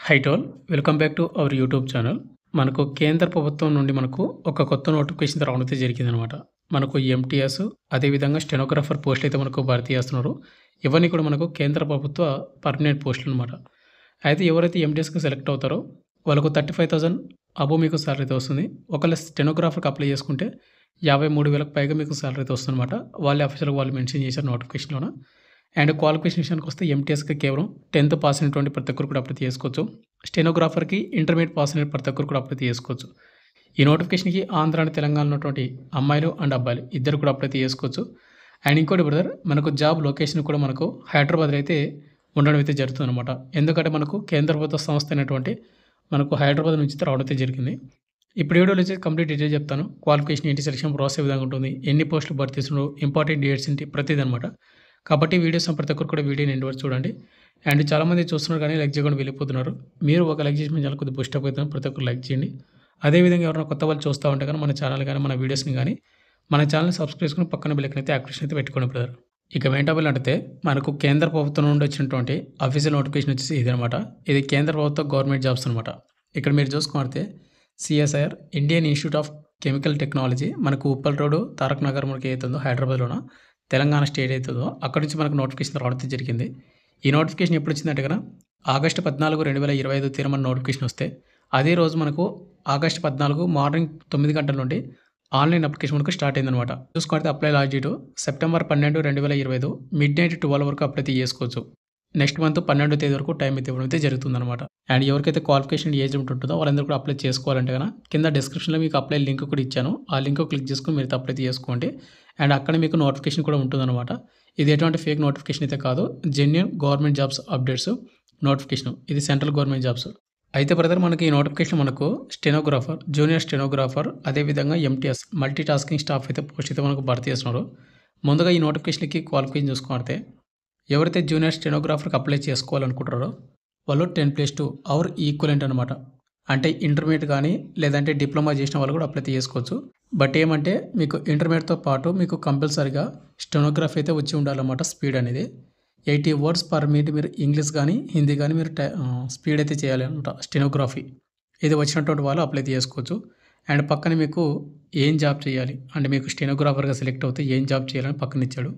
High to all. Welcome back to our YouTube channel. మనకు కేంద్ర ప్రభుత్వం నుండి మనకు ఒక కొత్త నోటిఫికేషన్ రావడం అయితే జరిగిందనమాట. మనకు ఎంటీఎస్ అదేవిధంగా స్టెనోగ్రాఫర్ పోస్టులు అయితే మనకు భర్తీ చేస్తున్నారు. ఇవన్నీ కూడా మనకు కేంద్ర ప్రభుత్వ పర్మనెంట్ పోస్టులు అనమాట. అయితే ఎవరైతే ఎంటీఎస్కి సెలెక్ట్ అవుతారో వాళ్ళకు 35,000 అబోవ్ మీకు సాలరీ అయితే వస్తుంది. ఒకవేళ స్టెనోగ్రాఫర్కి అప్లై చేసుకుంటే 53,000 పైగా మీకు సాలరీ అయితే వస్తుందన్నమాట. వాళ్ళే అఫీషియల్గా వాళ్ళు మెన్షన్ చేశారు నోటిఫికేషన్లోన. అండ్ క్వాలిఫికేషన్ విషయానికి వస్తే ఎంటీఎస్కి కేవలం 10th పాస్ అయినటువంటి ప్రతి ఒక్కరు కూడా అప్లై చేసుకోవచ్చు. స్టెనోగ్రాఫర్కి ఇంటర్మీడియట్ పాస్ అయిన ప్రతి ఒక్కరు కూడా అప్లై చేసుకోవచ్చు. ఈ నోటిఫికేషన్కి ఆంధ్ర అండ్ తెలంగాణ ఉన్నటువంటి అమ్మాయిలు అండ్ అబ్బాయిలు ఇద్దరు కూడా అప్లై చేసుకోవచ్చు. అండ్ ఇంకోటి బ్రదర్, మనకు జాబ్ లొకేషన్ కూడా మనకు హైదరాబాద్లో అయితే ఉండడం అయితే జరుగుతుంది అనమాట. ఎందుకంటే మనకు కేంద్ర ప్రభుత్వ సంస్థ అయినటువంటి మనకు హైదరాబాద్ నుంచి రావడం అయితే జరిగింది. ఇప్పుడు వీడియోలో వచ్చి కంప్లీట్ డీటెయిల్ చెప్తాను. క్వాలిఫికేషన్ ఏంటి, సెలక్షన్ ప్రాసెస్ ఏ విధంగా ఉంటుంది, ఎన్ని పోస్టులు భర్తీ చేస్తున్నారు, ఇంపార్టెంట్ డేట్స్ ఏంటి, ప్రతిదీ అనమాట. కాబట్టి వీడియోస్ ప్రతి ఒక్కరు కూడా వీడియోని ఎండ్ వరకు చూడండి. అండ్ చాలామంది చూస్తున్నారు కానీ లైక్ చేయకుండా వెళ్ళిపోతున్నారు. మీరు ఒక లైక్ చేసి మీ ఛానల్ కొద్దిగా బూస్ట్ అప్ అవుతుంది. ప్రతి ఒక్కరు లైక్ చేయండి. అదేవిధంగా ఎవరైనా కొత్త వాళ్ళు చూస్తూ ఉంటే కానీ మన ఛానల్ కానీ మన వీడియోస్ని కానీ మన ఛానల్ని సబ్స్క్రైబ్ చేసుకుని పక్కన బెల్కన్ అయితే యాక్టివేషన్ అయితే పెట్టుకోండి బ్రదర్. ఇక మెయిన్ టాపిక్ అంటే మనకు కేంద్ర ప్రభుత్వం నుండి వచ్చినటువంటి అఫీషియల్ నోటిఫికేషన్ వచ్చేసి ఇది అనమాట. ఇది కేంద్ర ప్రభుత్వ గవర్నమెంట్ జాబ్స్ అనమాట. ఇక్కడ మీరు చూసుకుంటే CSIR Indian institute of chemical technology మనకు ఉప్పల్ రోడ్ తారక్ నగర్ మనకి అవుతుందో హైదరాబాద్లోన తెలంగాణ స్టేట్ అవుతుందో అక్కడ నుంచి మనకు నోటిఫికేషన్ రావడం జరిగింది. ఈ నోటిఫికేషన్ ఎప్పుడు వచ్చిందంటే కదా ఆగస్టు 14, 2025 తీర మన నోటిఫికేషన్ వస్తే అదే రోజు మనకు ఆగస్టు 14 మార్నింగ్ 9 గంటల నుండి ఆన్లైన్ అప్లికేషన్ మనకు స్టార్ట్ అయిందనమాట. చూసుకుంటే apply last date September 12, 2025 midnight 12 వరకు అప్లై చేసుకోవచ్చు. నెక్స్ట్ మంత్ 12వ తేదీ వరకు టైం అయితే ఇవ్వడం అయితే జరుగుతుందన్నమాట. అండ్ ఎవరికైతే క్వాలిఫికేషన్ ఏజ్ లిమిట్ ఉంటుందో వాళ్ళందరూ కూడా అప్లై చేసుకోవాలంటే కనుక కింద డిస్క్రిప్షన్లో మీకు అప్లై లింక్ కూడా ఇచ్చాను. ఆ లింక్ క్లిక్ చేసుకుని మీరు అప్లై చేసుకోండి. అండ్ అక్కడ మీకు నోటిఫికేషన్ కూడా ఉంటుందన్నమాట. ఇది ఎటువంటి ఫేక్ నోటిఫికేషన్ అయితే కాదు, genuine government jobs updates notification. ఇది సెంట్రల్ గవర్నమెంట్ జాబ్స్. అయితే బ్రదర్ మనకి ఈ నోటిఫికేషన్ మనకు స్టెనోగ్రాఫర్, జూనియర్ స్టెనోగ్రాఫర్, అదేవిధంగా ఎంటీఎస్ మల్టీ టాస్కింగ్ స్టాఫ్ అయితే పోస్ట్ అయితే మనకు భర్తీ చేస్తున్నారు. ముందుగా ఈ నోటిఫికేషన్కి క్వాలిఫికేషన్ చూసుకుంటే ఎవరైతే జూనియర్ స్టెనోగ్రాఫర్కి అప్లై చేసుకోవాలనుకుంటారో వాళ్ళు 10+2 అవర్ ఈక్వలెంట్ అనమాట. అంటే ఇంటర్మీడియట్ కానీ లేదంటే డిప్లొమా చేసిన వాళ్ళు కూడా అప్లై చేసుకోవచ్చు. బట్ ఏమంటే మీకు ఇంటర్మీడియట్తో పాటు మీకు కంపల్సరీగా స్టెనోగ్రఫీ అయితే వచ్చి ఉండాలన్నమాట. స్పీడ్ అనేది 80 words per minute మీరు ఇంగ్లీష్ కానీ హిందీ కానీ మీరు స్పీడ్ అయితే చేయాలి అనమాట. స్టెనోగ్రఫీ ఇది వచ్చినటువంటి వాళ్ళు అప్లై చేసుకోవచ్చు. అండ్ పక్కన మీకు ఏం జాబ్ చేయాలి అంటే మీకు స్టెనోగ్రాఫర్గా సెలెక్ట్ అవుతే ఏం జాబ్ చేయాలని పక్కన ఇచ్చాడు.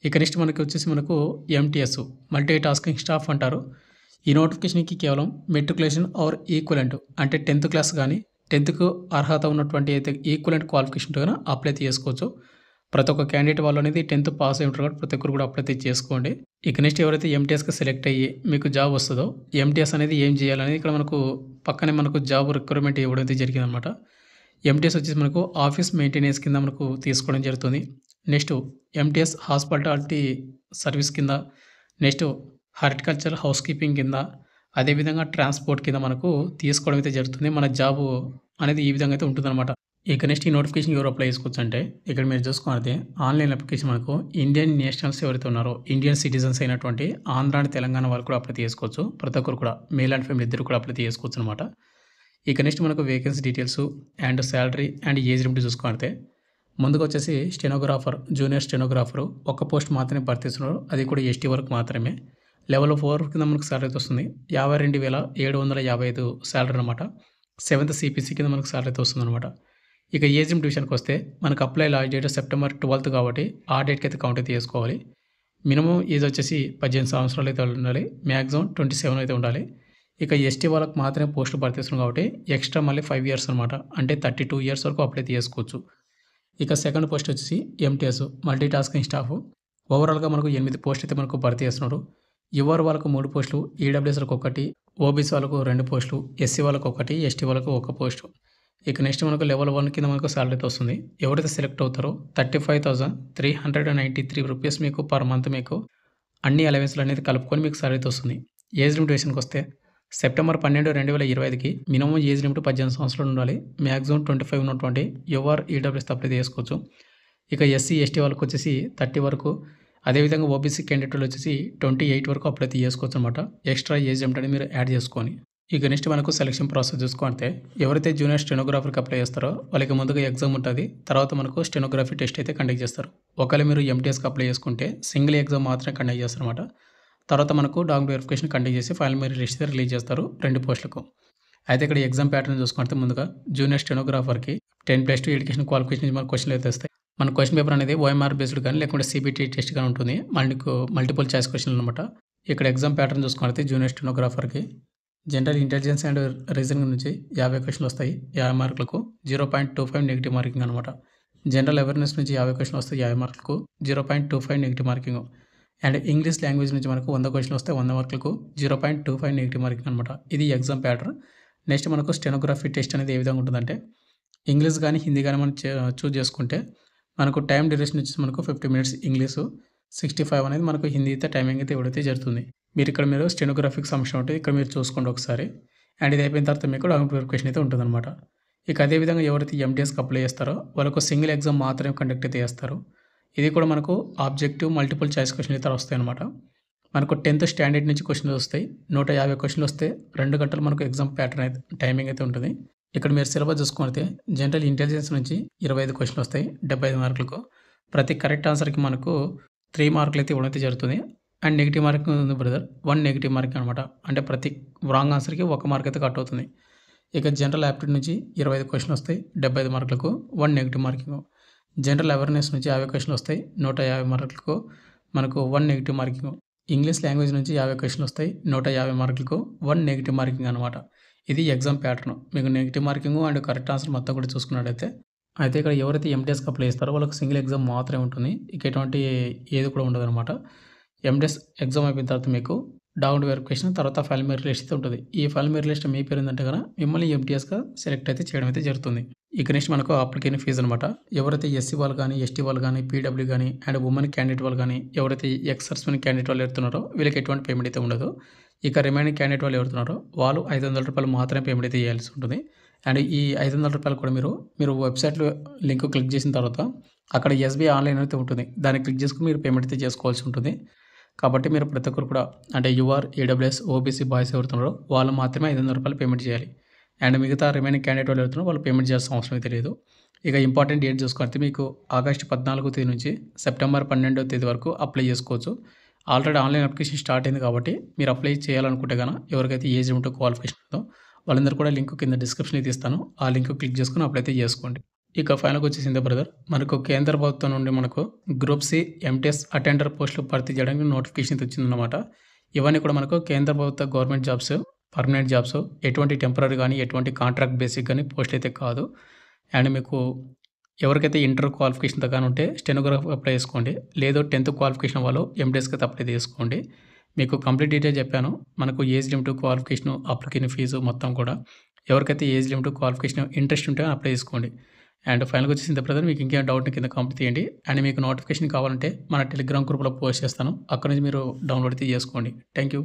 ఇక నెక్స్ట్ మనకి వచ్చేసి మనకు ఎంటీఎస్ మల్టీ టాస్కింగ్ స్టాఫ్ అంటారు. ఈ నోటిఫికేషన్కి కేవలం మెట్రికులేషన్ ఆర్ ఈక్వలెంట్ అంటే 10th క్లాస్ కానీ 10th అర్హత ఉన్నటువంటి అయితే ఈక్వలెంట్ క్వాలిఫికేషన్ కానీ అప్లై చేసుకోవచ్చు. ప్రతి ఒక్క క్యాండిడేట్ వాళ్ళు అనేది 10th పాస్ అయి ఉంటారు కాబట్టి ప్రతి ఒక్కరు కూడా అప్లై చేసుకోండి. ఇక నెక్స్ట్ ఎవరైతే ఎంటీఎస్కి సెలెక్ట్ అయ్యి మీకు జాబ్ వస్తుందో ఎంటీఎస్ అనేది ఏం చేయాలనేది ఇక్కడ మనకు పక్కనే మనకు జాబ్ రిక్రూట్మెంట్ ఇవ్వడం అయితే జరిగిందనమాట. ఎంటీఎస్ వచ్చేసి మనకు ఆఫీస్ మెయింటెనెన్స్ కింద మనకు తీసుకోవడం జరుగుతుంది. నెక్స్ట్ ఎంటీఎస్ హాస్పిటాలిటీ సర్వీస్ కింద, నెక్స్ట్ హార్టికల్చర్ హౌస్ కీపింగ్ కింద, అదేవిధంగా ట్రాన్స్పోర్ట్ కింద మనకు తీసుకోవడం అయితే జరుగుతుంది. మన జాబ్ అనేది ఈ విధంగా అయితే ఉంటుందన్నమాట. ఇక నెక్స్ట్ ఈ నోటిఫికేషన్ ఎవరు అప్లై చేసుకోవచ్చు అంటే ఇక్కడ మీరు చూసుకుంటే ఆన్లైన్ అప్లికేషన్ మనకు ఇండియన్ నేషనల్స్ ఎవరైతే ఉన్నారో ఇండియన్ సిటిజన్స్ అయినటువంటి ఆంధ్ర అండ్ తెలంగాణ వాళ్ళు కూడా అప్లై చేసుకోవచ్చు. ప్రతి ఒక్కరు కూడా మేల్ అండ్ ఫీమేల్ ఇద్దరు కూడా అప్లై చేసుకోవచ్చు అనమాట. ఇక నెక్స్ట్ మనకు vacancy details and salary and age limit చూసుకుంటే ముందుగా వచ్చేసి స్టెనోగ్రాఫర్, జూనియర్ స్టెనోగ్రాఫర్ ఒక పోస్ట్ మాత్రమే భర్తీ చేస్తున్నారు. అది కూడా ఎస్టీ వరకు మాత్రమే. లెవెల్ 4 కింద మనకు శాలరీ వస్తుంది. 52,755 శాలరీ అనమాట. 7th CPC కింద మనకు శాలరీ అయితే వస్తుంది అనమాట. ఇక ఏజ్ లిమిట్ విషయానికి వస్తే మనకు అప్లై లాస్ట్ డేట్ సెప్టెంబర్ 12 కాబట్టి ఆ డేట్కి అయితే కౌంట్ అయితే చేసుకోవాలి. మినిమం ఏజ్ వచ్చేసి 18 సంవత్సరాలు అయితే ఉండాలి. మ్యాక్సిమం 27 అయితే ఉండాలి. ఇక ఎస్టీ వాళ్ళకి మాత్రమే పోస్టులు భర్తీ చేస్తున్నాం కాబట్టి ఎక్స్ట్రా మళ్ళీ 5 years అనమాట. అంటే 32 years వరకు అప్లై చేసుకోవచ్చు. ఇక సెకండ్ పోస్ట్ వచ్చేసి ఎంటీఎస్ మల్టీ టాస్కింగ్ స్టాఫ్. ఓవరాల్గా మనకు 8 పోస్టులు అయితే మనకు భర్తీ చేస్తున్నారు. యువర్ వాళ్ళకు 3 పోస్టులు, ఈడబ్ల్యూఎస్ వాళ్ళకు 1, ఓబీసీ వాళ్ళకు 2 పోస్టులు, ఎస్సీ వాళ్ళకు 1, ఎస్టీ వాళ్ళకు 1 పోస్టు. ఇక నెక్స్ట్ మనకు లెవెల్ 1 కింద మనకు శాలరీ అయితే వస్తుంది. ఎవరైతే సెలెక్ట్ అవుతారో 35,393 రూపీస్ మీకు పర్ మంత్ మీకు అన్ని అలవెన్స్లు అనేది కలుపుకొని మీకు శాలరీ అయితే వస్తుంది. ఏజ్ లిమిట్ విషయానికి వస్తే సెప్టెంబర్ 12, 2025కి మినిమం ఏజ్ లిమిట్ 18 సంవత్సరాలు ఉండాలి. మ్యాక్సిమం 25 ఉన్నటువంటి యువర్ ఈడబ్ల్యూఎస్ అప్లై చేసుకోవచ్చు. ఇక ఎస్సీ ఎస్టీ వాళ్ళకి వచ్చేసి 30 వరకు, అదేవిధంగా ఓబీసీ క్యాండిడేట్లు వచ్చేసి 28 వరకు అప్లై చేసుకోవచ్చు అనమాట. ఎక్స్ట్రా ఏజ్ లిమిట్ అనేది మీరు యాడ్ చేసుకొని. ఇక నెక్స్ట్ మనకు సెలక్షన్ ప్రాసెస్ చూసుకుంటే ఎవరైతే జూనియర్ స్టెనోగ్రాఫర్కి అప్లై చేస్తారో వాళ్ళకి ముందుగా ఎగ్జామ్ ఉంటుంది. తర్వాత మనకు స్టెనోగ్రఫీ టెస్ట్ అయితే కండక్ట్ చేస్తారు. ఒకవేళ మీరు ఎంటీఎస్కి అప్లై చేసుకుంటే సింగిల్ ఎగ్జామ్ మాత్రమే కండక్ట్ చేస్తారు అనమాట. తర్వాత మనకు డాక్యుమెంట్ వెరిఫికేషన్ కండక్ట్ చేసి ఫైనల్ మెరిట్ లిస్ట్ రిలీజ్ చేస్తారు 2 పోస్టులకు. అయితే ఇక్కడ ఎగ్జామ్ ప్యాటర్న్ చూసుకుంటే ముందుగా జూనియర్ స్టెనోగ్రాఫర్‌కి 10+2 ఎడ్యుకేషన్ క్వాలిఫికేషన్ నుంచి మనకు క్వెషన్‌లు అయితే వస్తాయి. మన క్వెషన్ పేపర్ అనేది ఓఎంఆర్ బేస్డ్ కానీ లేకుంటే సీబీటీ టెస్ట్ గాని ఉంటుంది. మనకు మల్టిపుల్ చాయిస్ క్వెషన్‌లు అనమాట. ఇక్కడ ఎగ్జామ్ ప్యాటర్న్ చూసుకుంటే జూనియర్ స్టెనోగ్రాఫర్‌కి జనరల్ ఇంటెలిజెన్స్ అండ్ రీజనింగ్ నుంచి 50 క్వెషన్‌లు వస్తాయి. 50 మార్కులకు 0.25 నెగెటివ్ మార్కింగ్ అనమాట. జనరల్ అవేర్‌నెస్ నుంచి 50 క్వెషన్‌లు వస్తాయి. 50 మార్కులకు 0.25 negative marking. And English language నుంచి మనకు 100 క్వెషన్‌లు వస్తాయి. 100 మార్కులకు 0.25 నెగెటివ్ మార్కింగ్ అనమాట. ఇది ఎగ్జామ్ ప్యాటర్న్. నెక్స్ట్ మనకు స్టెనోగ్రఫీ టెస్ట్ అనేది ఏ విధంగా ఉంటుందంటే ఇంగ్లీష్ గానీ, హిందీ గానీ మనం చూజ్ చేసుకుంటే మనకు టైం డ్యూరేషన్ వచ్చేసి మనకు 50 మినిట్స్ ఇంగ్లీషు, 65 అనేది మనకు హిందీ అయితే టైమింగ్ అయితే ఇవ్వడైతే జరుగుతుంది. మీరు స్టెనోగ్రాఫిక్ సమస్య ఉంటుంది. ఇక్కడ మీరు చూసుకోండి ఒకసారి. అండ్ ఇది అయిపోయిన తర్వాత మీకు డాక్యుమెంట్ వెరిఫికేషన్ అయితే ఉంటుందన్నమాట. ఇక అదేవిధంగా ఎవరైతే ఎంటీఎస్‌కి అప్లై చేస్తారో వాళ్ళకు సింగిల్ ఎగ్జామ్ మాత్రమే కండక్ట్ అయితే చేస్తారు. ఇది కూడా మనకు ఆబ్జెక్టివ్, మల్టిపుల్ చాయిస్ క్వెషన్‌లు అయితే వస్తాయన్నమాట. మనకు 10th స్టాండర్డ్ నుంచి క్వెషన్‌లు వస్తాయి. 150 క్వెషన్‌లు వస్తే 2 గంటలు మనకు ఎగ్జామ్ ప్యాటర్న్ అయితే టైమింగ్ అయితే ఉంటుంది. ఇక్కడ మీరు సిలబస్ చూసుకుంటే జనరల్ ఇంటెలిజెన్స్ నుంచి 25 క్వెషన్‌లు వస్తాయి 75 మార్కులకు. ప్రతి కరెక్ట్ ఆన్సర్‌కి మనకు 3 మార్కులు అయితే ఇవ్వడం అయితే జరుగుతుంది. అండ్ నెగెటివ్ మార్కింగ్ ఉంది బ్రదర్. 1 నెగెటివ్ మార్కింగ్ అనమాట. అంటే ప్రతి రాంగ్ ఆన్సర్‌కి 1 మార్క్ అయితే కట్ అవుతుంది. ఇక జనరల్ యాప్టిట్యూడ్ నుంచి 25 క్వెషన్‌లు వస్తాయి 75 మార్కులకు 1 నెగెటివ్ మార్కింగ్. జనరల్ అవేర్‌నెస్ నుంచి 50 క్వెషన్‌లు వస్తాయి 150 మార్కులకు మనకు 1 నెగెటివ్ మార్కింగ్. ఇంగ్లీష్ లాంగ్వేజ్ నుంచి 50 క్వెషన్‌లు వస్తాయి 150 మార్కులకు 1 నెగెటివ్ మార్కింగ్ అనమాట. ఇది ఎగ్జామ్ ప్యాటర్న్. మీకు negative marking and correct answer మొత్తం కూడా చూసుకున్నట్టయితే అయితే ఇక్కడ ఎవరైతే ఎంటీఎస్‌కి అప్లై చేస్తారో వాళ్ళకి సింగిల్ ఎగ్జామ్ మాత్రమే ఉంటుంది. ఇక ఎటువంటి ఏది కూడా ఉండదనమాట. ఎంటీఎస్ ఎగ్జామ్ అయిపోయిన తర్వాత మీకు డాక్యుమెంట్ వెరిఫికేషన్ తర్వాత ఫైనల్ మెరిట్ లిస్ట్ అయితే ఉంటుంది. ఈ ఫైనల్ మెరిట్ లిస్ట్ మీ పేరు ఉందంటే గనక మిమ్మల్ని ఎంటీఎస్‌గా సెలెక్ట్ అయితే చేయడం అయితే జరుగుతుంది. ఇక నెక్స్ట్ మనకు అప్లికేషన్ ఫీజు అనమాట. ఎవరైతే ఎస్సీ వాళ్ళు కానీ, ఎస్టీ వాళ్ళు కానీ, పీడబ్ల్యూ కానీ అండ్ ఉమెన్ క్యాండిడేట్ వాళ్ళు కానీ ఎవరైతే ఎక్స్ సర్వీస్‌మెన్ క్యాండిడేట్ వాళ్ళు ఎవరుతున్నారో వీళ్ళకి ఎటువంటి పేమెంట్ అయితే ఉండదు. ఇక రిమైనింగ్ క్యాండిడేట్ వాళ్ళు ఎవరుతున్నారో వాళ్ళు ₹500 మాత్రమే పేమెంట్ అయితే చేయాల్సి ఉంటుంది. అండ్ ఈ ₹500 కూడా మీరు వెబ్‌సైట్‌లో లింక్ క్లిక్ చేసిన తర్వాత అక్కడ ఎస్బీఐ ఆన్‌లైన్ అయితే ఉంటుంది. దాన్ని క్లిక్ చేసుకొని మీరు పేమెంట్ అయితే చేసుకోవాల్సి ఉంటుంది. కాబట్టి మీరు ప్రతి ఒక్కరు కూడా అంటే యూఆర్, ఈడబ్ల్యూఎస్, ఓబీసీ బాయ్స్ ఎవరుతున్నారో వాళ్ళు మాత్రమే ₹500 పేమెంట్ చేయాలి. అండ్ మిగతా రిమైనింగ్ క్యాండిడేట్ వాళ్ళు ఎవరుతున్నారో వాళ్ళు పేమెంట్ చేయాల్సిన అవసరం అయితే లేదు. ఇక ఇంపార్టెంట్ డేట్ చూసుకుంటే మీకు ఆగస్టు 14వ తేదీ నుంచి సెప్టెంబర్ 12వ తేదీ వరకు అప్లై చేసుకోవచ్చు. ఆల్రెడీ ఆన్‌లైన్ అప్లికేషన్ స్టార్ట్ అయింది కాబట్టి మీరు అప్లై చేయాలనుకుంటే గనక ఎవరికైతే ఏజ్ లిమిట్ క్వాలిఫికేషన్ ఉందో వాళ్ళందరూ కూడా లింక్ కింద డిస్క్రిప్షన్‌లో అయితే ఇస్తాను. ఆ లింక్ క్లిక్ చేసుకొని అప్లై అయితే చేసుకోండి. ఇక ఫైనల్‌గా వచ్చేసిందే బ్రదర్. మనకు కేంద్ర ప్రభుత్వం నుండి మనకు గ్రూప్ సి ఎంటీఎస్ అటెండర్ పోస్టులు భర్తీ చేయడానికి నోటిఫికేషన్ అయితే వచ్చిందన్నమాట. ఇవన్నీ కూడా మనకు కేంద్ర ప్రభుత్వ గవర్నమెంట్ జాబ్స్, పర్మనెంట్ జాబ్స్. ఎటువంటి టెంపరరీ కానీ, ఎటువంటి కాంట్రాక్ట్ బేసిక్ కానీ పోస్టులు అయితే కాదు. అండ్ మీకు ఎవరికైతే ఇంటర్ క్వాలిఫికేషన్‌తో గాని ఉంటే స్టెనోగ్రాఫర్ అప్లై చేసుకోండి. లేదు 10th క్వాలిఫికేషన్ వాళ్ళు ఎంటీఎస్‌కి అయితే అప్లై చేసుకోండి. మీకు కంప్లీట్ డీటెయిల్ చెప్పాను. మనకు age limit, qualification, application fee మొత్తం కూడా ఎవరికైతే ఏజ్ లిమిట్, క్వాలిఫికేషన్ ఇంట్రెస్ట్ ఉంటే అప్లై చేసుకోండి. అండ్ ఫైనల్‌గా వచ్చేసింది బ్రదర్. మీకు ఇంకేమైనా డౌట్ కింద కామెంట్ చేయండి. అండ్ మీకు నోటిఫికేషన్ కావాలంటే మన టెలిగ్రామ్ గ్రూప్‌లో పోస్ట్ చేస్తాను. అక్కడి నుంచి మీరు డౌన్లోడ్ అయితే చేసుకోండి. Thank you.